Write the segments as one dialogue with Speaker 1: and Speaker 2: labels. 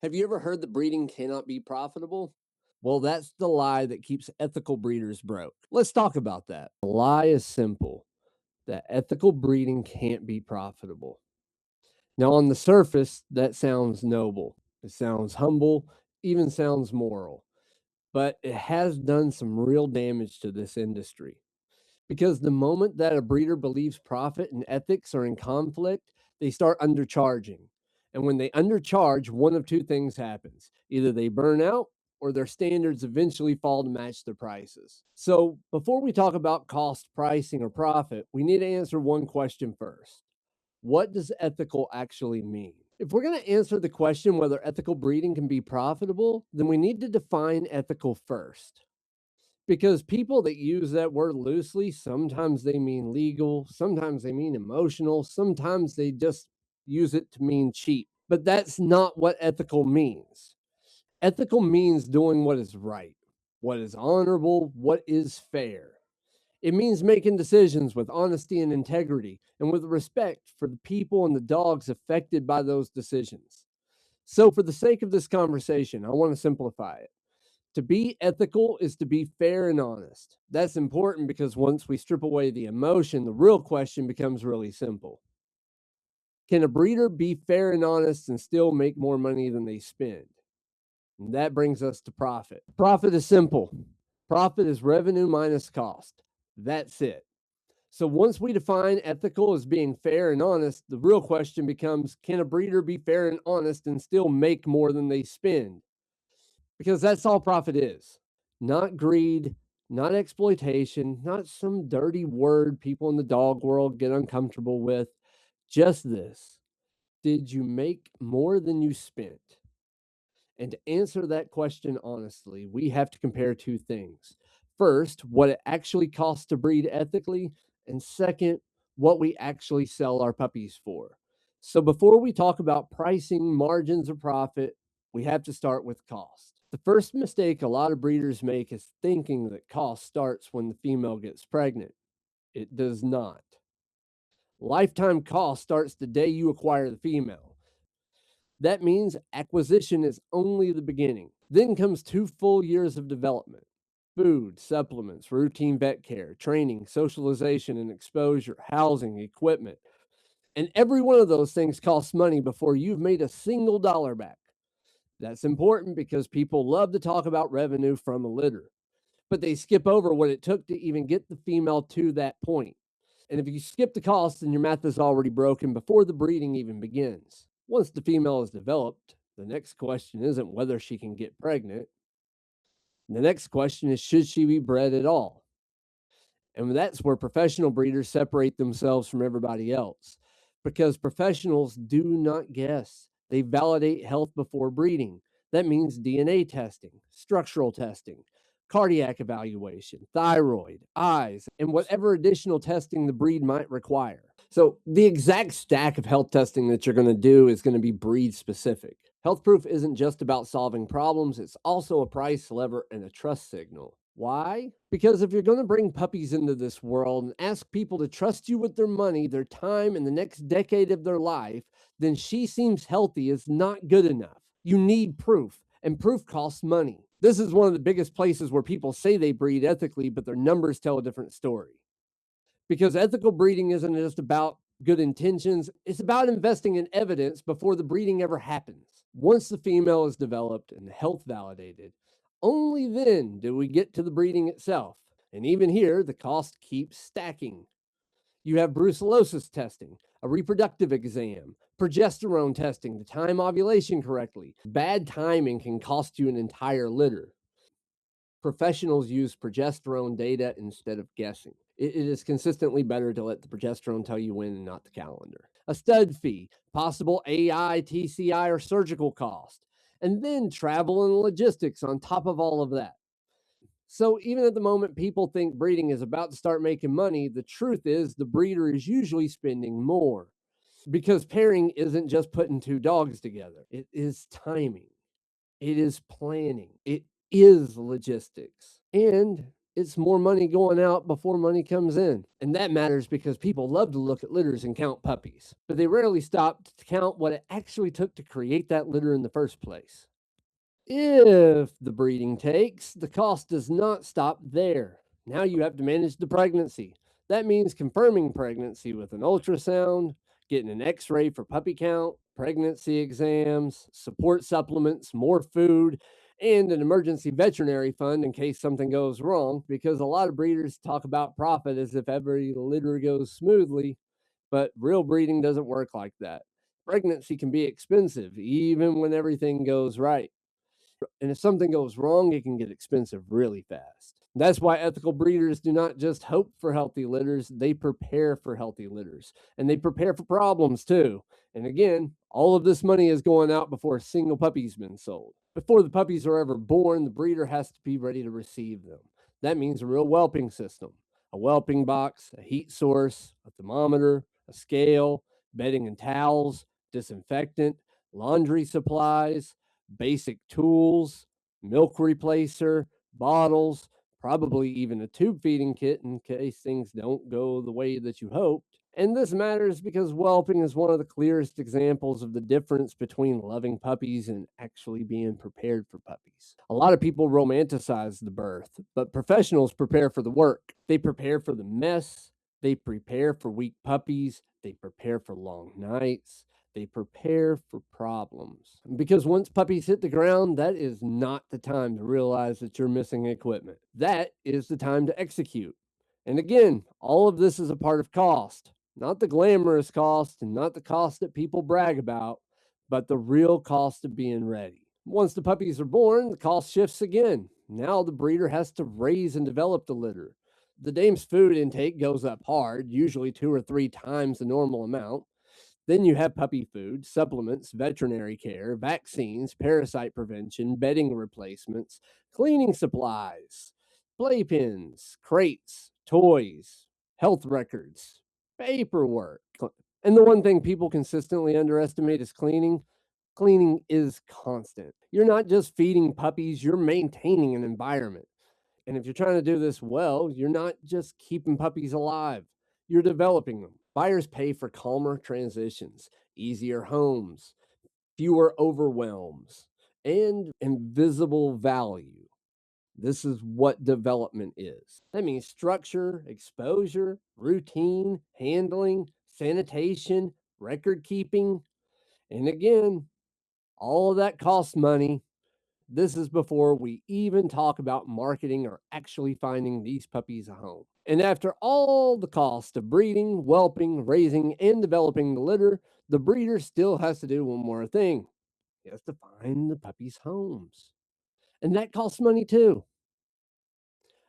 Speaker 1: Have you ever heard that breeding cannot be profitable? Well, that's the lie that keeps ethical breeders broke. Let's talk about that. The lie is simple that ethical breeding can't be profitable. Now, on the surface, that sounds noble, it sounds humble, even sounds moral, but it has done some real damage to this industry. Because the moment that a breeder believes profit and ethics are in conflict, they start undercharging. And when they undercharge, one of two things happens: either they burn out or their standards eventually fall to match their prices. So, before we talk about cost, pricing, or profit, we need to answer one question first. What does ethical actually mean? If we're going to answer the question whether ethical breeding can be profitable, then we need to define ethical first, because people that use that word loosely, sometimes they mean legal, sometimes they mean emotional, sometimes they just use it to mean cheap. But that's not what ethical means. Ethical means doing what is right, what is honorable, what is fair. It means making decisions with honesty and integrity and with respect for the people and the dogs affected by those decisions. So, for the sake of this conversation, I want to simplify it. To be ethical is to be fair and honest. That's important because once we strip away the emotion, the real question becomes really simple. Can a breeder be fair and honest and still make more money than they spend? And that brings us to profit. Profit is simple. Profit is revenue minus cost. That's it. So once we define ethical as being fair and honest, the real question becomes, can a breeder be fair and honest and still make more than they spend? Because that's all profit is. Not greed, not exploitation, not some dirty word people in the dog world get uncomfortable with. Just this: did you make more than you spent? And to answer that question honestly, we have to compare two things. First, what it actually costs to breed ethically, and second, what we actually sell our puppies for. So before we talk about pricing, margins, or profit, we have to start with cost. The first mistake a lot of breeders make is thinking that cost starts when the female gets pregnant. It does not. Lifetime cost starts the day you acquire the female. That means acquisition is only the beginning. Then comes 2 full years of development: food, supplements, routine vet care, training, socialization and exposure, housing, equipment. And every one of those things costs money before you've made a single dollar back. That's important because people love to talk about revenue from a litter, but they skip over what it took to even get the female to that point. And if you skip the cost, then your math is already broken before the breeding even begins. Once the female is developed, the next question isn't whether she can get pregnant. The next question is, should she be bred at all? And that's where professional breeders separate themselves from everybody else, because professionals do not guess. They validate health before breeding. That means DNA testing, structural testing, cardiac evaluation, thyroid, eyes, and whatever additional testing the breed might require. So, the exact stack of health testing that you're going to do is going to be breed specific. Health proof isn't just about solving problems, it's also a price lever and a trust signal. Why? Because if you're going to bring puppies into this world and ask people to trust you with their money, their time, and the next decade of their life, then she seems healthy is not good enough. You need proof, and proof costs money. This is one of the biggest places where people say they breed ethically, but their numbers tell a different story. Because ethical breeding isn't just about good intentions, it's about investing in evidence before the breeding ever happens. Once the female is developed and health validated, only then do we get to the breeding itself. And even here, the cost keeps stacking. You have brucellosis testing, a reproductive exam, progesterone testing to time ovulation correctly. Bad timing can cost you an entire litter. Professionals use progesterone data instead of guessing. It is consistently better to let the progesterone tell you when and not the calendar. A stud fee, possible AI, TCI, or surgical cost, and then travel and logistics on top of all of that. So, even at the moment people think breeding is about to start making money, the truth is the breeder is usually spending more, because pairing isn't just putting two dogs together, it is timing. It is planning. It is logistics. And it's more money going out before money comes in. And that matters because people love to look at litters and count puppies, but they rarely stop to count what it actually took to create that litter in the first place. If the breeding takes, the cost does not stop there. Now you have to manage the pregnancy. That means confirming pregnancy with an ultrasound, getting an x ray for puppy count, pregnancy exams, support supplements, more food, and an emergency veterinary fund in case something goes wrong. Because a lot of breeders talk about profit as if every litter goes smoothly, but real breeding doesn't work like that. Pregnancy can be expensive, even when everything goes right. And if something goes wrong, it can get expensive really fast. That's why ethical breeders do not just hope for healthy litters, they prepare for healthy litters and they prepare for problems too. And again, all of this money is going out before a single puppy's been sold. Before the puppies are ever born, the breeder has to be ready to receive them. That means a real whelping system, a whelping box, a heat source, a thermometer, a scale, bedding and towels, disinfectant, laundry supplies, basic tools, milk replacer, bottles, probably even a tube feeding kit in case things don't go the way that you hoped. And this matters because whelping is one of the clearest examples of the difference between loving puppies and actually being prepared for puppies. A lot of people romanticize the birth, but professionals prepare for the work. They prepare for the mess, they prepare for weak puppies, they prepare for long nights, they prepare for problems. Because once puppies hit the ground, that is not the time to realize that you're missing equipment. That is the time to execute. And again, all of this is a part of cost, not the glamorous cost and not the cost that people brag about, but the real cost of being ready. Once the puppies are born, the cost shifts again. Now the breeder has to raise and develop the litter. The dame's food intake goes up hard, usually 2 or 3 times the normal amount. Then you have puppy food, supplements, veterinary care, vaccines, parasite prevention, bedding replacements, cleaning supplies, playpens, crates, toys, health records, paperwork. And the one thing people consistently underestimate is cleaning. Cleaning is constant. You're not just feeding puppies, you're maintaining an environment. And if you're trying to do this well, you're not just keeping puppies alive, you're developing them. Buyers pay for calmer transitions, easier homes, fewer overwhelms, and invisible value. This is what development is. That means structure, exposure, routine, handling, sanitation, record keeping. And again, all of that costs money. This is before we even talk about marketing or actually finding these puppies a home. And after all the cost of breeding, whelping, raising, and developing the litter, the breeder still has to do one more thing. He has to find the puppies' homes. And that costs money too.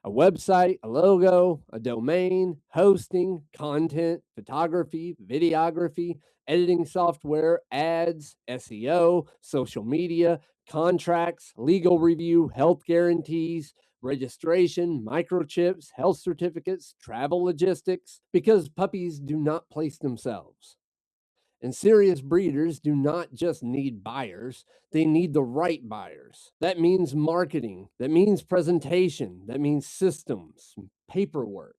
Speaker 1: A website, a logo, a domain, hosting, content, photography, videography, editing software, ads, SEO, social media, contracts, legal review, health guarantees, registration, microchips, health certificates, travel logistics, because puppies do not place themselves. And serious breeders do not just need buyers, they need the right buyers. That means marketing, that means presentation, that means systems, paperwork.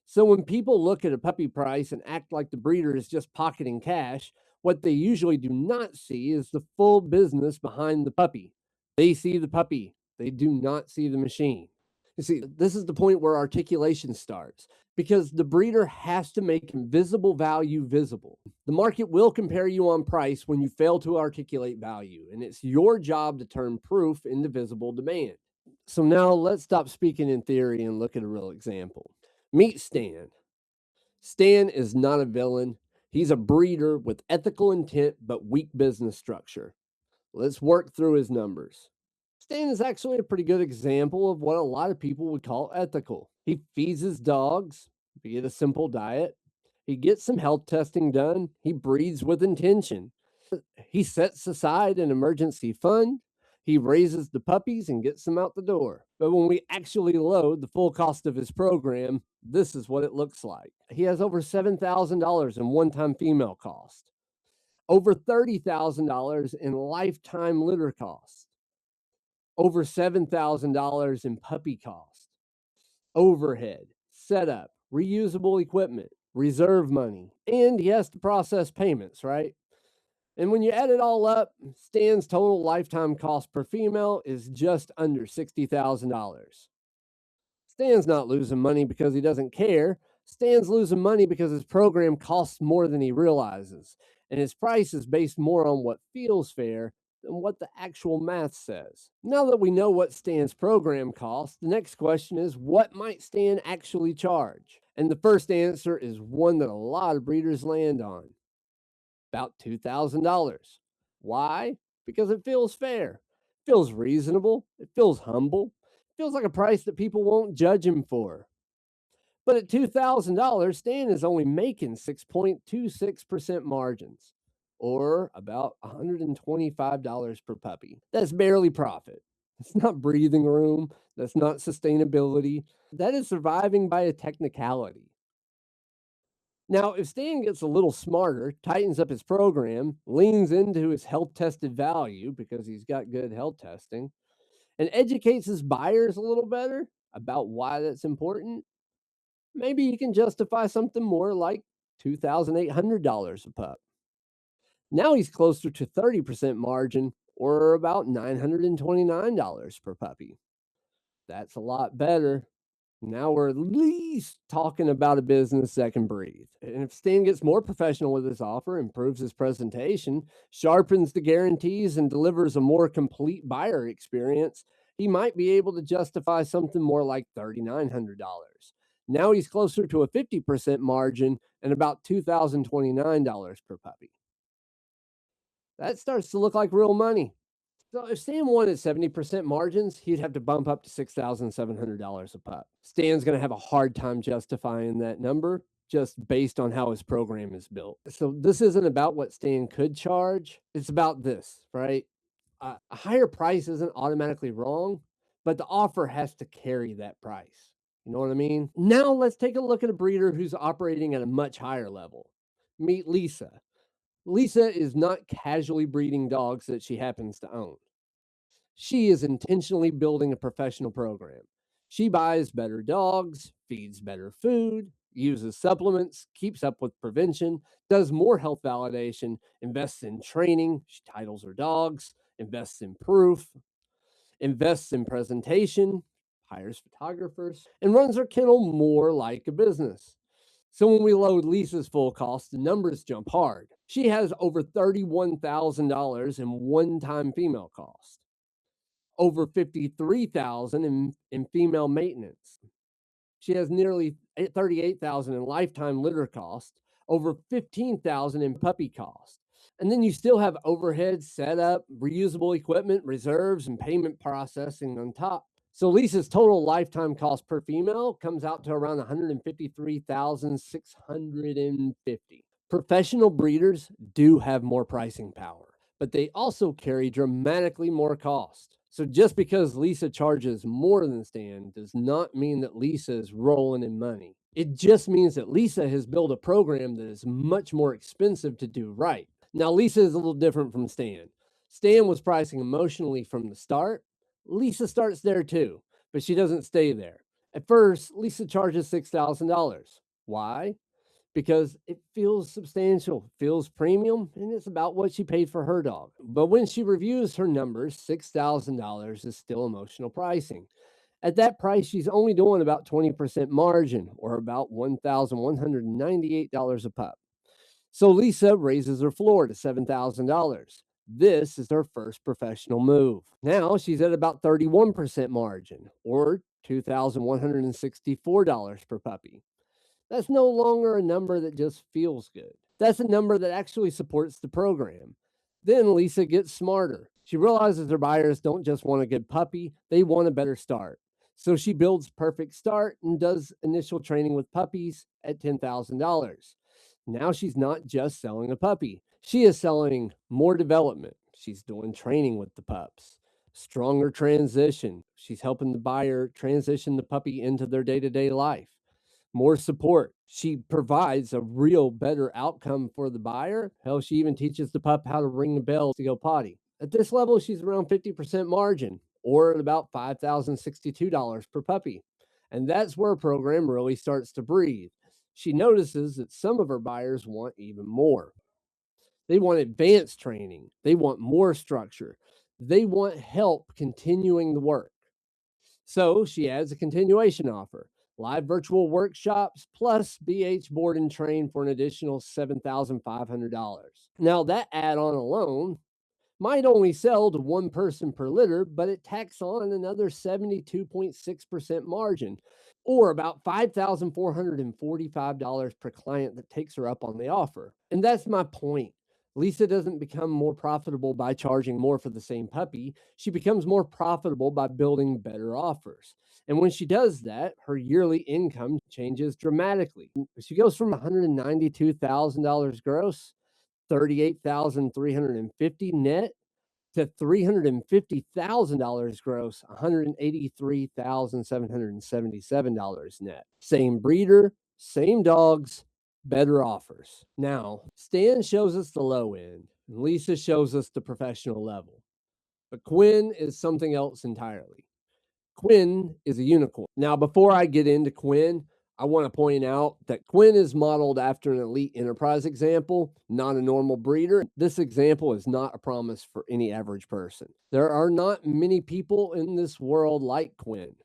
Speaker 1: So when people look at a puppy price and act like the breeder is just pocketing cash, what they usually do not see is the full business behind the puppy. They see the puppy, they do not see the machine. You see, this is the point where articulation starts because the breeder has to make invisible value visible. The market will compare you on price when you fail to articulate value, and it's your job to turn proof into visible demand. So now let's stop speaking in theory and look at a real example. Meet Stan. Stan is not a villain. He's a breeder with ethical intent but weak business structure. Let's work through his numbers. Stan is actually a pretty good example of what a lot of people would call ethical. He feeds his dogs, be it a simple diet. He gets some health testing done. He breeds with intention. He sets aside an emergency fund. He raises the puppies and gets them out the door. But when we actually load the full cost of his program, this is what it looks like. He has over $7,000 in one time female cost, over $30,000 in lifetime litter costs, over $7,000 in puppy cost. overhead, setup, reusable equipment, reserve money, and he has to process payments, right? And when you add it all up, Stan's total lifetime cost per female is just under $60,000. Stan's not losing money because he doesn't care. Stan's losing money because his program costs more than he realizes, and his price is based more on what feels fair than what the actual math says. Now that we know what Stan's program costs, the next question is what might Stan actually charge? And the first answer is one that a lot of breeders land on about $2,000. Why? Because it feels fair, it feels reasonable, it feels humble, it feels like a price that people won't judge him for. But at $2,000, Stan is only making 6.26% margins, or about $125 per puppy. That's barely profit. It's not breathing room. That's not sustainability. That is surviving by a technicality. Now, if Stan gets a little smarter, tightens up his program, leans into his health tested value because he's got good health testing, and educates his buyers a little better about why that's important, maybe he can justify something more like $2,800 a pup. Now he's closer to 30% margin or about $929 per puppy. That's a lot better. Now we're at least talking about a business that can breathe. And if Stan gets more professional with his offer, improves his presentation, sharpens the guarantees, and delivers a more complete buyer experience, he might be able to justify something more like $3,900. Now he's closer to a 50% margin and about $2,029 per puppy. That starts to look like real money. So if Stan wanted 70% margins, he'd have to bump up to $6,700 a pup. Stan's going to have a hard time justifying that number just based on how his program is built. So this isn't about what Stan could charge. It's about this, right? A higher price isn't automatically wrong, but the offer has to carry that price. You know what I mean? Now let's take a look at a breeder who's operating at a much higher level. Meet Lisa. Lisa is not casually breeding dogs that she happens to own. She is intentionally building a professional program. She buys better dogs, feeds better food, uses supplements, keeps up with prevention, does more health validation, invests in training, she titles her dogs, invests in proof, invests in presentation, hires photographers, and runs her kennel more like a business. So when we load Lisa's full cost, the numbers jump hard. She has over $31,000 in one-time female cost, over 53,000 in female maintenance. She has nearly 38,000 in lifetime litter cost, over 15,000 in puppy cost. And then you still have overhead, setup, reusable equipment, reserves, and payment processing on top. So Lisa's total lifetime cost per female comes out to around 153,650. Professional breeders do have more pricing power, but they also carry dramatically more cost. So just because Lisa charges more than Stan does not mean that Lisa is rolling in money. It just means that Lisa has built a program that is much more expensive to do right. Now, Lisa is a little different from Stan. Stan was pricing emotionally from the start. Lisa starts there too, but she doesn't stay there. At first, Lisa charges $6,000. Why? Because it feels substantial, feels premium, and it's about what she paid for her dog. But when she reviews her numbers, $6,000 is still emotional pricing. At that price, she's only doing about 20% margin or about $1,198 a pup. So Lisa raises her floor to $7,000. This is her first professional move. Now she's at about 31% margin or $2,164 per puppy. That's no longer a number that just feels good. That's a number that actually supports the program. Then Lisa gets smarter. She realizes her buyers don't just want a good puppy, they want a better start. So she builds Perfect Start and does initial training with puppies at $10,000. Now she's not just selling a puppy, she is selling more development. She's doing training with the pups, stronger transition. She's helping the buyer transition the puppy into their day to day life, more support. She provides a real better outcome for the buyer. Hell, she even teaches the pup how to ring the bell to go potty. At this level, she's around 50% margin or at about $5,062 per puppy. And that's where a program really starts to breathe. She notices that some of her buyers want even more. They want advanced training, they want more structure, they want help continuing the work. So she adds a continuation offer, live virtual workshops plus BH board and train for an additional $7,500. Now, that add on alone might only sell to one person per litter, but it tacks on another 72.6% margin, or about $5,445 per client that takes her up on the offer. And that's my point. Lisa doesn't become more profitable by charging more for the same puppy. She becomes more profitable by building better offers. And when she does that, her yearly income changes dramatically. She goes from $192,000 gross, 38,350 net, to $350,000 gross, $183,777 net. Same breeder, same dogs, better offers. Now, Stan shows us the low end, and Lisa shows us the professional level. But Quinn is something else entirely. Quinn is a unicorn. Now, before I get into Quinn, I want to point out that Quinn is modeled after an elite enterprise example, not a normal breeder. This example is not a promise for any average person. There are not many people in this world like Quinn,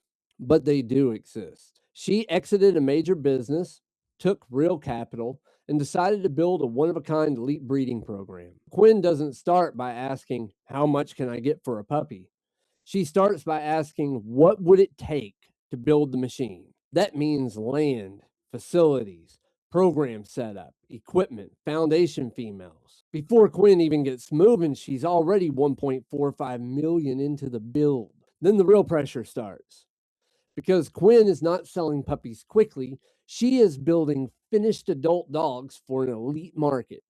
Speaker 1: but they do exist. She exited a major business, took real capital, and decided to build a one of a kind elite breeding program. Quinn doesn't start by asking, "How much can I get for a puppy?" She starts by asking, "What would it take to build the machine?" That means land, facilities, program setup, equipment, foundation females. Before Quinn even gets moving, she's already 1.45 million into the build. Then the real pressure starts. Because Quinn is not selling puppies quickly, she is building finished adult dogs for an elite market.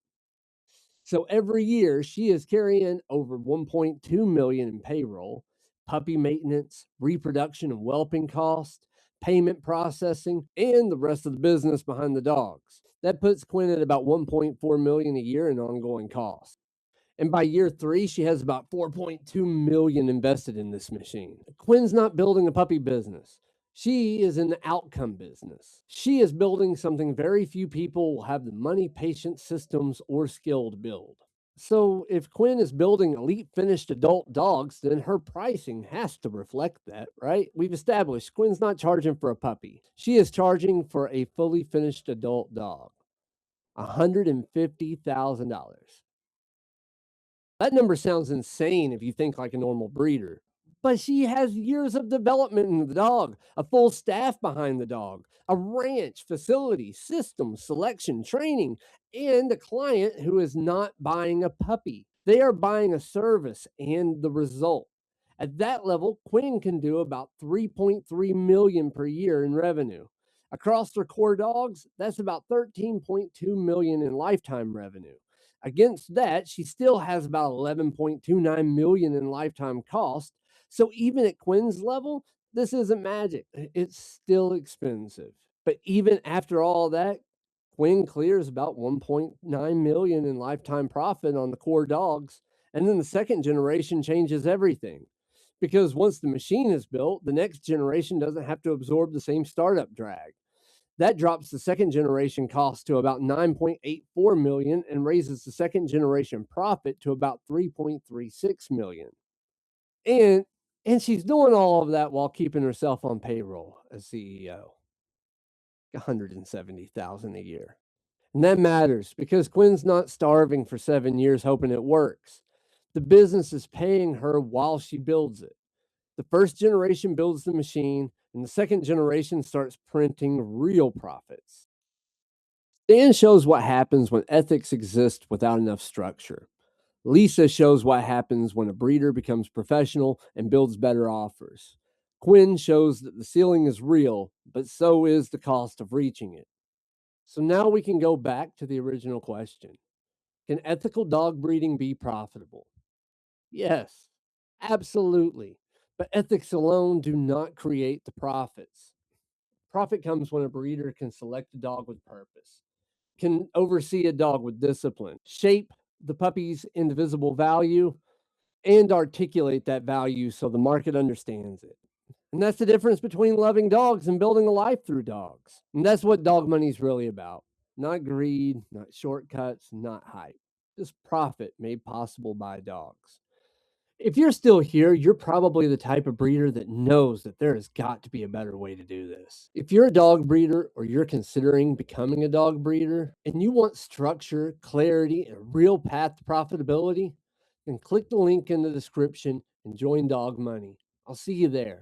Speaker 1: So every year she is carrying over 1.2 million in payroll, puppy maintenance, reproduction and whelping cost, payment processing, and the rest of the business behind the dogs. That puts Quinn at about 1.4 million a year in ongoing costs. And by year 3, she has about 4.2 million invested in this machine. Quinn's not building a puppy business. She is in the outcome business. She is building something very few people will have the money, patience, systems, or skill to build. So if Quinn is building elite finished adult dogs, then her pricing has to reflect that, right? We've established Quinn's not charging for a puppy. She is charging for a fully finished adult dog, $150,000. That number sounds insane if you think like a normal breeder. But she has years of development in the dog, a full staff behind the dog, a ranch, facility, system, selection, training, and a client who is not buying a puppy. They are buying a service and the result. At that level, Quinn can do about 3.3 million per year in revenue. Across their core dogs, that's about 13.2 million in lifetime revenue. Against that, she still has about 11.29 million in lifetime cost. So even at Quinn's level, this isn't magic. It's still expensive. But even after all that, Quinn clears about 1.9 million in lifetime profit on the core dogs. And then the second generation changes everything. Because once the machine is built, the next generation doesn't have to absorb the same startup drag. That drops the second generation cost to about 9.84 million and raises the second generation profit to about 3.36 million. And and she's doing all of that while keeping herself on payroll as CEO. 170,000 a year. And that matters because Quinn's not starving for 7 years hoping it works. The business is paying her while she builds it. The first generation builds the machine, and the second generation starts printing real profits. Dan shows what happens when ethics exist without enough structure. Lisa shows what happens when a breeder becomes professional and builds better offers. Quinn shows that the ceiling is real, but so is the cost of reaching it. So now we can go back to the original question. Can ethical dog breeding be profitable? Yes, absolutely. But ethics alone do not create the profits. Profit comes when a breeder can select a dog with purpose, can oversee a dog with discipline, shape the puppy's indivisible value, and articulate that value so the market understands it. And that's the difference between loving dogs and building a life through dogs. And that's what dog money is really about. Not greed, not shortcuts, not hype. Just profit made possible by dogs. If you're still here, you're probably the type of breeder that knows that there has got to be a better way to do this. If you're a dog breeder or you're considering becoming a dog breeder and you want structure, clarity, and a real path to profitability, then click the link in the description and join Dog Money. I'll see you there.